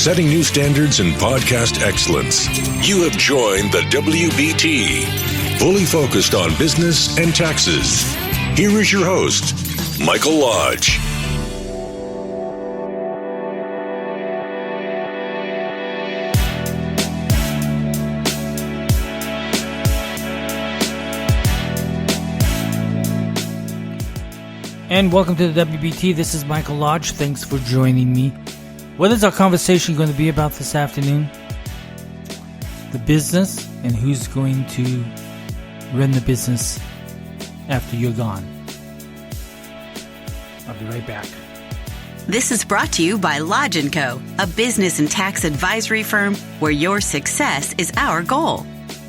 setting new standards in podcast excellence. You have joined the WBT, fully focused on business and taxes. Here is your host, Michael Lodge. And welcome to the WBT. This is Michael Lodge. Thanks for joining me. What is our conversation going to be about this afternoon? The business and who's going to run the business after you're gone. I'll be right back. This is brought to you by Lodge & Co., a business and tax advisory firm where your success is our goal.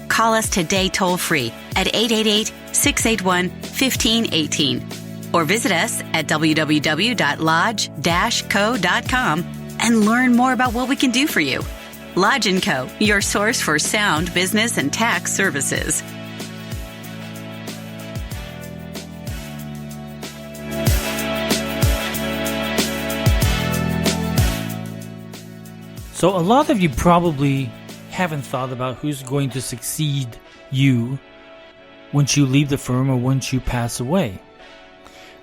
Call us today toll-free at 888-681-1518 or visit us at www.lodge-co.com and learn more about what we can do for you. Lodge & Co., your source for sound business and tax services. So a lot of you probably haven't thought about who's going to succeed you once you leave the firm or once you pass away.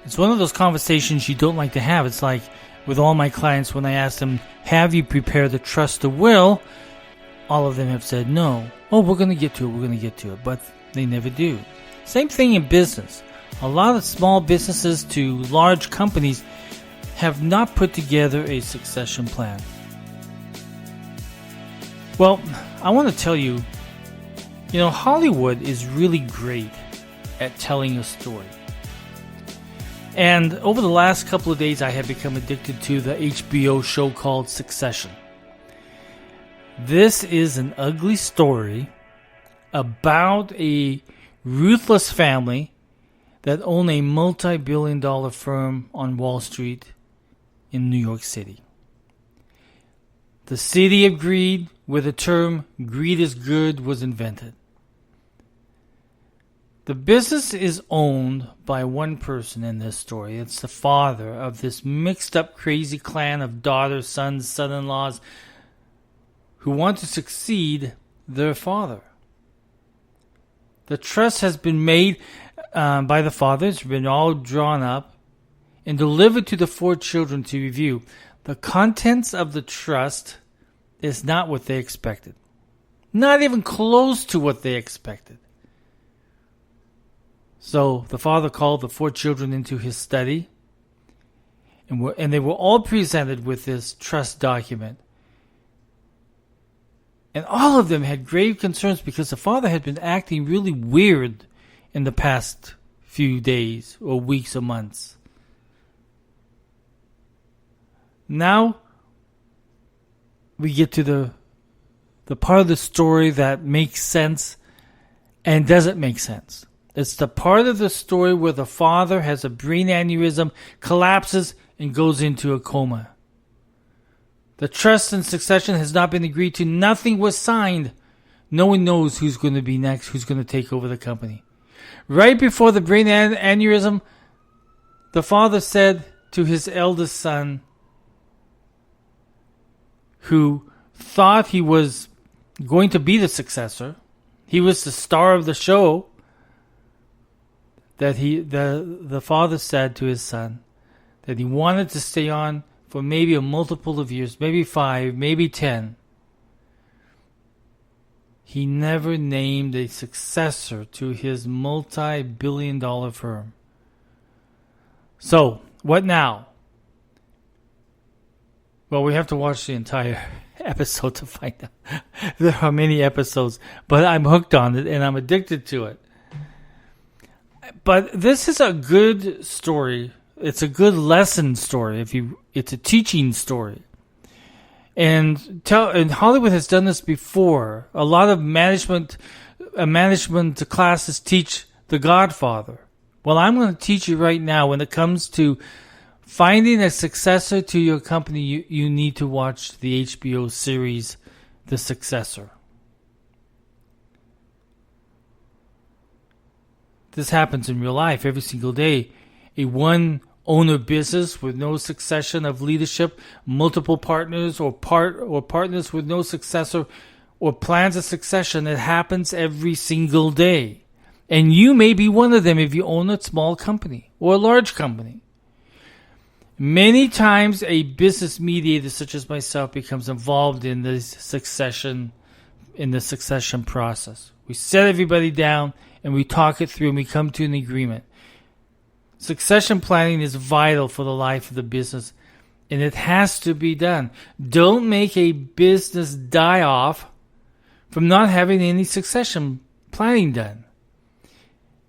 It's one of those conversations you don't like to have. It's like with all my clients when I ask them, have you prepared the trust or will? All of them have said no. Oh, we're going to get to it. But they never do. Same thing in business. A lot of small businesses to large companies have not put together a succession plan. Well, I want to tell you, Hollywood is really great at telling a story. And over the last couple of days, I have become addicted to the HBO show called Succession. This is an ugly story about a ruthless family that own a multi-billion-dollar firm on Wall Street in New York City. The city of greed, where the term greed is good was invented. The business is owned by one person in this story. It's the father of this mixed up crazy clan of daughters, sons, son-in-laws who want to succeed their father. The trust has been made by the father. It's been all drawn up and delivered to the 4 children to review. The contents of the trust is not what they expected. Not even close to what they expected. So the father called the 4 children into his study, and they were all presented with this trust document. And all of them had grave concerns because the father had been acting really weird in the past few days or weeks or months. Now we get to the part of the story that makes sense and doesn't make sense. It's the part of the story where the father has a brain aneurysm, collapses, and goes into a coma. The trust and succession has not been agreed to. Nothing was signed. No one knows who's going to be next, who's going to take over the company. Right before the brain aneurysm, the father said to his eldest son, who thought he was going to be the successor, he was the star of the show, that the father said to his son that he wanted to stay on for maybe a multiple of years, maybe 5, maybe 10. He never named a successor to his multi-billion-dollar firm. So, what now? Well, we have to watch the entire episode to find out. There are many episodes, but I'm hooked on it and I'm addicted to it. But this is a good story. It's a good lesson story. It's a teaching story. And Hollywood has done this before. A lot of management classes teach The Godfather. Well, I'm going to teach you right now when it comes to finding a successor to your company, you need to watch the HBO series, The Successor. This happens in real life every single day. A one own a business with no succession of leadership, multiple partners, or partners with no successor or plans of succession. It happens every single day. And you may be one of them if you own a small company or a large company. Many times a business mediator such as myself becomes involved in the succession process. We set everybody down and we talk it through and we come to an agreement. Succession planning is vital for the life of the business, and it has to be done. Don't make a business die off from not having any succession planning done.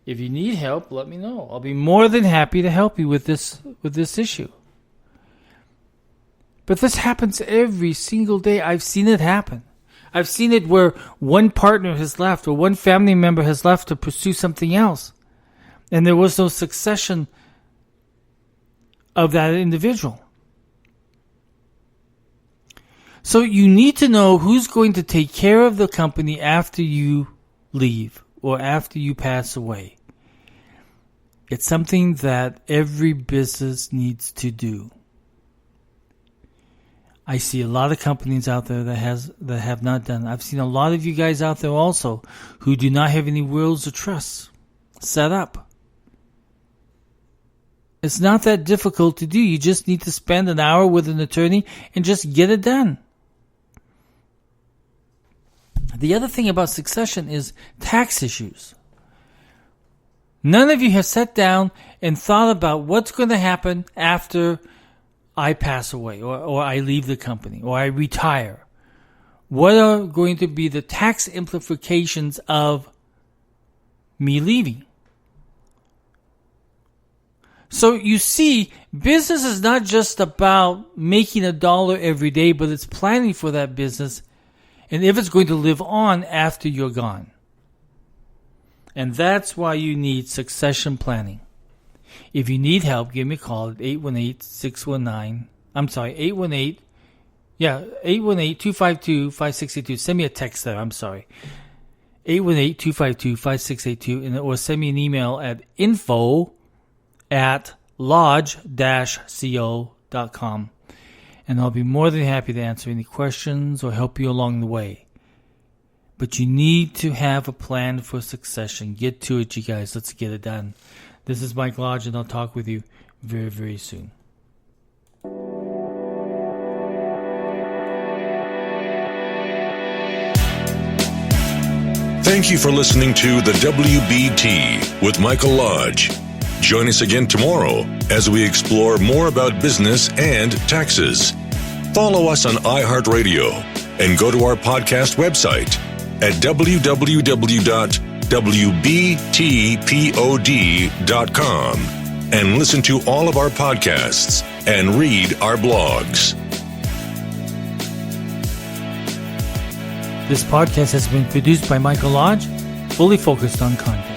If you need help, let me know. I'll be more than happy to help you with this issue. But this happens every single day. I've seen it happen. I've seen it where one partner has left or one family member has left to pursue something else. And there was no succession of that individual. So you need to know who's going to take care of the company after you leave or after you pass away. It's something that every business needs to do. I see a lot of companies out there that have not done. I've seen a lot of you guys out there also who do not have any wills or trusts set up. It's not that difficult to do. You just need to spend an hour with an attorney and just get it done. The other thing about succession is tax issues. None of you have sat down and thought about what's going to happen after I pass away or I leave the company or I retire. What are going to be the tax implications of me leaving? So you see, business is not just about making a dollar every day, but it's planning for that business and if it's going to live on after you're gone. And that's why you need succession planning. If you need help, give me a call at 818-252-5682. Send me a text there, 818-252-5682, or send me an email at info@lodge-co.com. And I'll be more than happy to answer any questions or help you along the way. But you need to have a plan for succession. Get to it, you guys. Let's get it done. This is Mike Lodge, and I'll talk with you very, very soon. Thank you for listening to the WBT with Michael Lodge. Join us again tomorrow as we explore more about business and taxes. Follow us on iHeartRadio and go to our podcast website at www.wbtpod.com and listen to all of our podcasts and read our blogs. This podcast has been produced by Michael Lodge, fully focused on content.